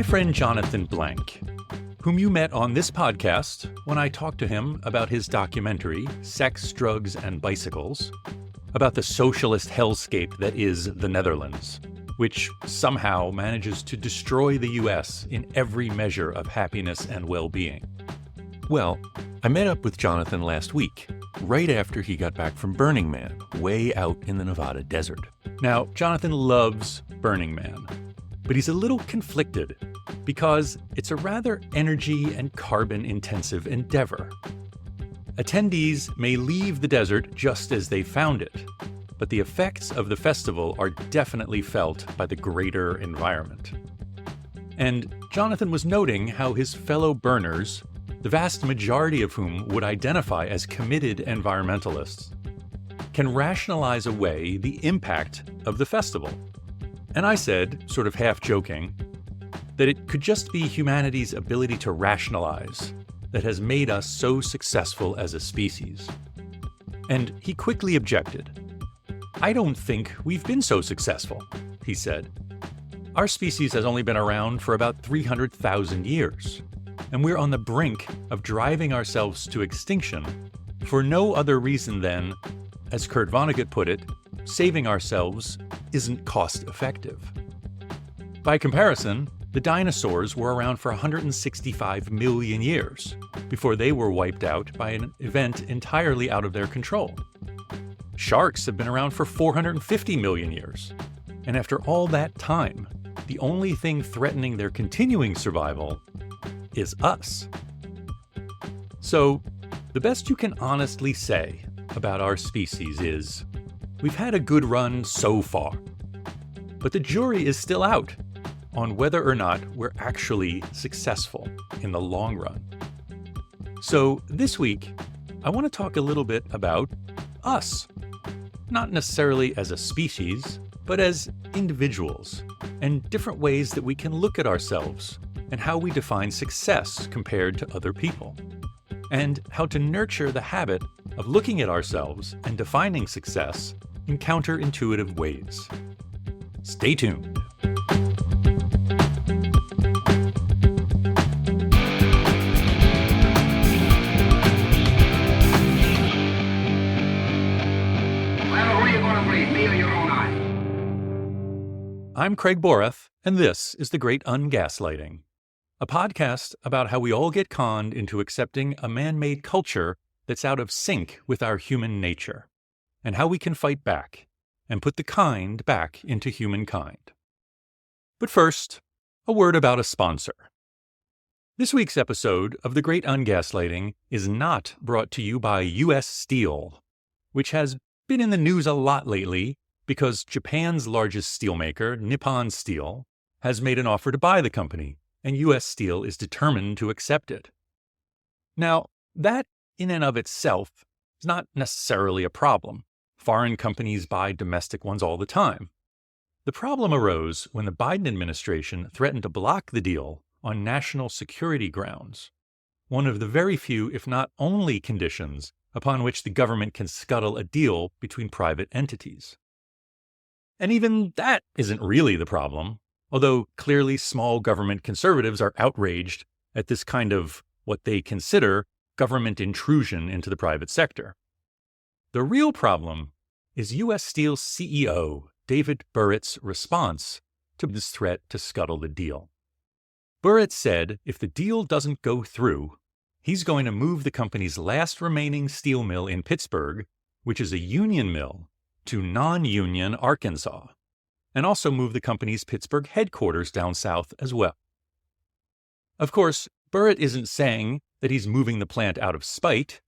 My friend Jonathan Blank, whom you met on this podcast when I talked to him about his documentary, Sex, Drugs, and Bicycles, about the socialist hellscape that is the Netherlands, which somehow manages to destroy the US in every measure of happiness and well-being. Well, I met up with Jonathan last week, right after he got back from Burning Man, way out in the Nevada desert. Now, Jonathan loves Burning Man, but he's a little conflicted because it's a rather energy and carbon-intensive endeavor. Attendees may leave the desert just as they found it, but the effects of the festival are definitely felt by the greater environment. And Jonathan was noting how his fellow burners, the vast majority of whom would identify as committed environmentalists, can rationalize away the impact of the festival. And I said, sort of half-joking, that it could just be humanity's ability to rationalize that has made us so successful as a species. And he quickly objected. "I don't think we've been so successful," he said. "Our species has only been around for about 300,000 years, and we're on the brink of driving ourselves to extinction for no other reason than, as Kurt Vonnegut put it, saving ourselves isn't cost-effective." By comparison, the dinosaurs were around for 165 million years before they were wiped out by an event entirely out of their control. Sharks have been around for 450 million years, and after all that time, the only thing threatening their continuing survival is us. So, the best you can honestly say about our species is, we've had a good run so far, but the jury is still out on whether or not we're actually successful in the long run. So this week, I want to talk a little bit about us. Not necessarily as a species, but as individuals, and different ways that we can look at ourselves and how we define success compared to other people, and how to nurture the habit of looking at ourselves and defining success in counterintuitive ways. Stay tuned. I'm Craig Borath, and this is The Great Ungaslighting, a podcast about how we all get conned into accepting a man-made culture that's out of sync with our human nature, and how we can fight back and put the kind back into humankind. But first, a word about a sponsor. This week's episode of The Great Ungaslighting is not brought to you by U.S. Steel, which has been in the news a lot lately because Japan's largest steelmaker, Nippon Steel, has made an offer to buy the company, and U.S. Steel is determined to accept it. Now, that in and of itself is not necessarily a problem. Foreign companies buy domestic ones all the time. The problem arose when the Biden administration threatened to block the deal on national security grounds, one of the very few, if not only, conditions upon which the government can scuttle a deal between private entities. And even that isn't really the problem, although clearly small government conservatives are outraged at this kind of what they consider government intrusion into the private sector. The real problem is U.S. Steel's CEO, David Burritt's response to this threat to scuttle the deal. Burritt said if the deal doesn't go through, he's going to move the company's last remaining steel mill in Pittsburgh, which is a union mill, to non-union Arkansas, and also move the company's Pittsburgh headquarters down south as well. Of course, Burritt isn't saying that he's moving the plant out of spite.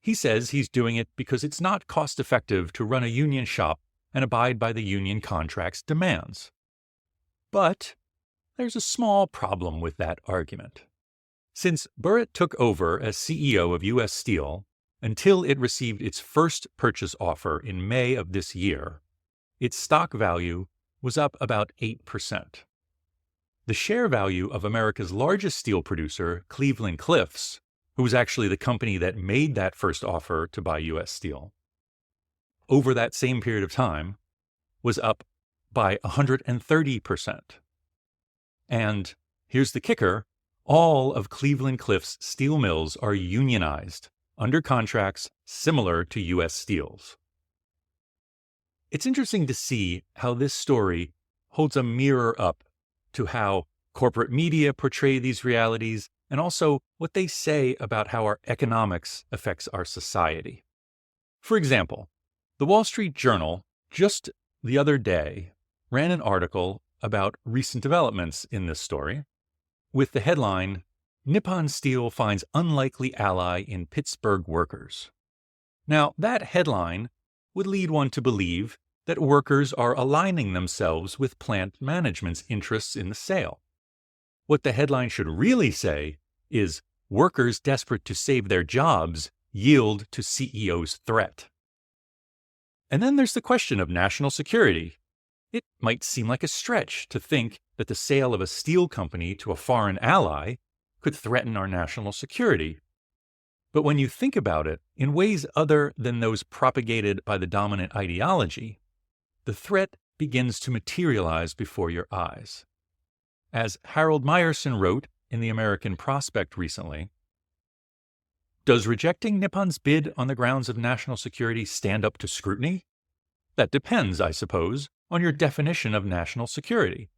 He says he's doing it because it's not cost-effective to run a union shop and abide by the union contract's demands. But there's a small problem with that argument. Since Burritt took over as CEO of U.S. Steel, until it received its first purchase offer in May of this year, its stock value was up about 8%. The share value of America's largest steel producer, Cleveland-Cliffs, who was actually the company that made that first offer to buy U.S. Steel, over that same period of time, was up by 130%. And Here's the kicker. All of Cleveland-Cliffs steel mills are unionized, under contracts similar to U.S. Steel's. It's interesting to see how this story holds a mirror up to how corporate media portray these realities and also what they say about how our economics affects our society. For example, the Wall Street Journal just the other day ran an article about recent developments in this story with the headline, Nippon Steel finds unlikely ally in Pittsburgh workers. Now, that headline would lead one to believe that workers are aligning themselves with plant management's interests in the sale. What the headline should really say is, workers desperate to save their jobs yield to CEO's threat. And then there's the question of national security. It might seem like a stretch to think that the sale of a steel company to a foreign ally could threaten our national security. But when you think about it in ways other than those propagated by the dominant ideology, the threat begins to materialize before your eyes. As Harold Meyerson wrote in the American Prospect recently, does rejecting Nippon's bid on the grounds of national security stand up to scrutiny? That depends, I suppose, on your definition of national security.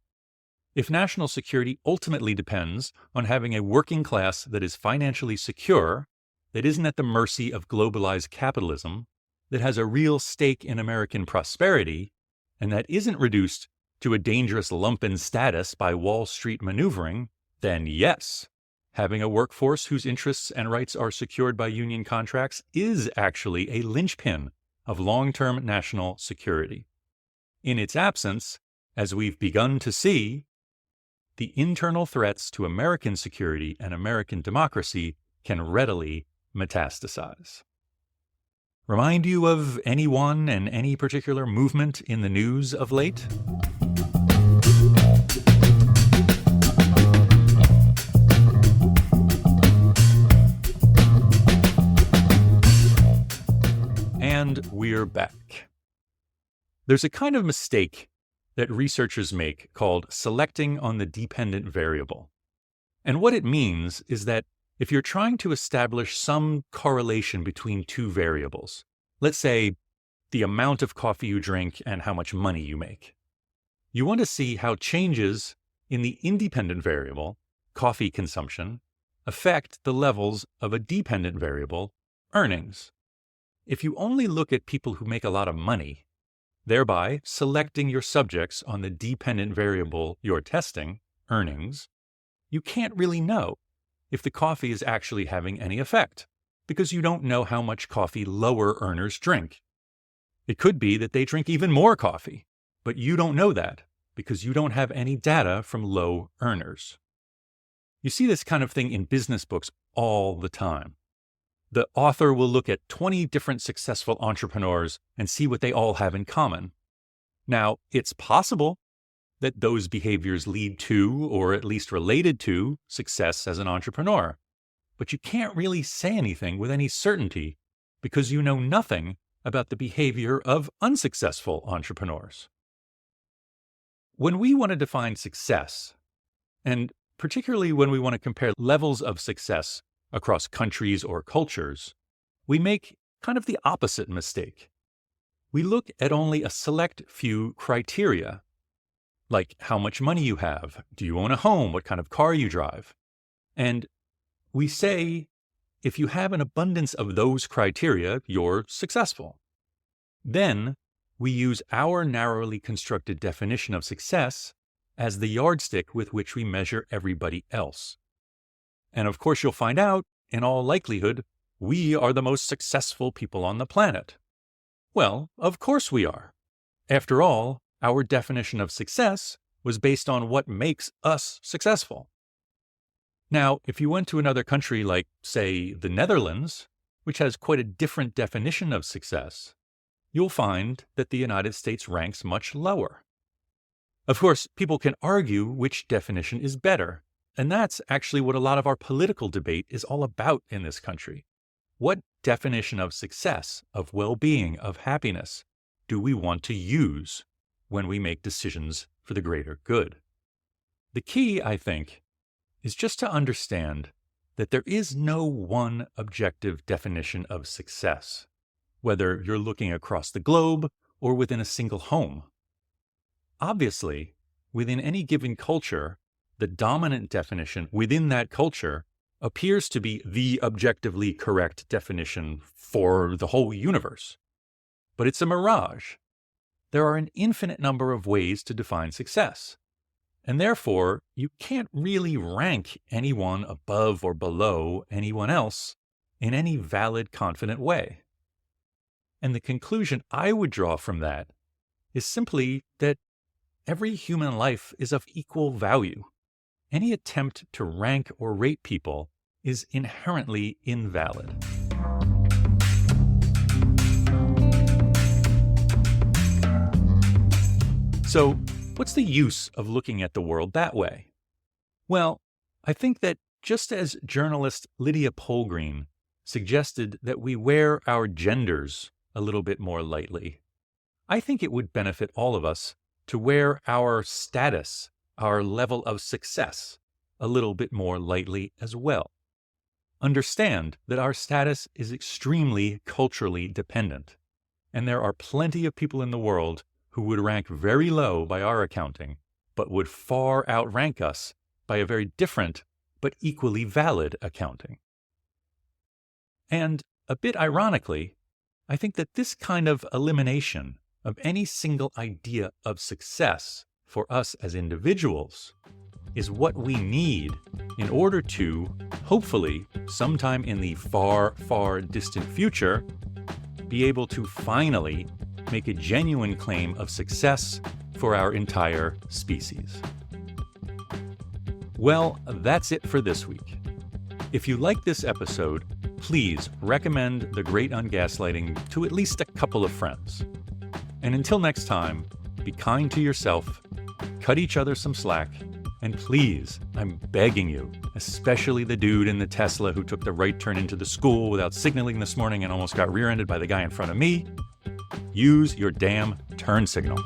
If national security ultimately depends on having a working class that is financially secure, that isn't at the mercy of globalized capitalism, that has a real stake in American prosperity, and that isn't reduced to a dangerous lumpen status by Wall Street maneuvering, then yes, having a workforce whose interests and rights are secured by union contracts is actually a linchpin of long-term national security. In its absence, as we've begun to see, the internal threats to American security and American democracy can readily metastasize. Remind you of anyone and any particular movement in the news of late? And we're back. There's a kind of mistake that researchers make called selecting on the dependent variable. And what it means is that if you're trying to establish some correlation between two variables, let's say the amount of coffee you drink and how much money you make, you want to see how changes in the independent variable, coffee consumption, affect the levels of a dependent variable, earnings. If you only look at people who make a lot of money, thereby selecting your subjects on the dependent variable you're testing, earnings, you can't really know if the coffee is actually having any effect, because you don't know how much coffee lower earners drink. It could be that they drink even more coffee, but you don't know that because you don't have any data from low earners. You see this kind of thing in business books all the time. The author will look at 20 different successful entrepreneurs and see what they all have in common. Now, it's possible that those behaviors lead to, or at least related to, success as an entrepreneur. But you can't really say anything with any certainty because you know nothing about the behavior of unsuccessful entrepreneurs. When we want to define success, and particularly when we want to compare levels of success across countries or cultures, we make kind of the opposite mistake. We look at only a select few criteria, like how much money you have, do you own a home, what kind of car you drive. And we say, if you have an abundance of those criteria, you're successful. Then we use our narrowly constructed definition of success as the yardstick with which we measure everybody else. And of course, you'll find out, in all likelihood, we are the most successful people on the planet. Well, of course we are. After all, our definition of success was based on what makes us successful. Now, if you went to another country like, say, the Netherlands, which has quite a different definition of success, you'll find that the United States ranks much lower. Of course, people can argue which definition is better. And that's actually what a lot of our political debate is all about in this country. What definition of success, of well-being, of happiness do we want to use when we make decisions for the greater good? The key, I think, is just to understand that there is no one objective definition of success, whether you're looking across the globe or within a single home. Obviously, within any given culture, the dominant definition within that culture appears to be the objectively correct definition for the whole universe. But it's a mirage. There are an infinite number of ways to define success, and therefore you can't really rank anyone above or below anyone else in any valid, confident way. And the conclusion I would draw from that is simply that every human life is of equal value. Any attempt to rank or rate people is inherently invalid. So, what's the use of looking at the world that way? Well, I think that just as journalist Lydia Polgreen suggested that we wear our genders a little bit more lightly, I think it would benefit all of us to wear our status, our level of success, a little bit more lightly as well. Understand that our status is extremely culturally dependent, and there are plenty of people in the world who would rank very low by our accounting, but would far outrank us by a very different but equally valid accounting. And a bit ironically, I think that this kind of elimination of any single idea of success for us as individuals is what we need in order to, hopefully, sometime in the far, far distant future, be able to finally make a genuine claim of success for our entire species. Well, that's it for this week. If you like this episode, please recommend The Great Ungaslighting to at least a couple of friends. And until next time, be kind to yourself, cut each other some slack, and please, I'm begging you, especially the dude in the Tesla who took the right turn into the school without signaling this morning and almost got rear-ended by the guy in front of me, use your damn turn signal.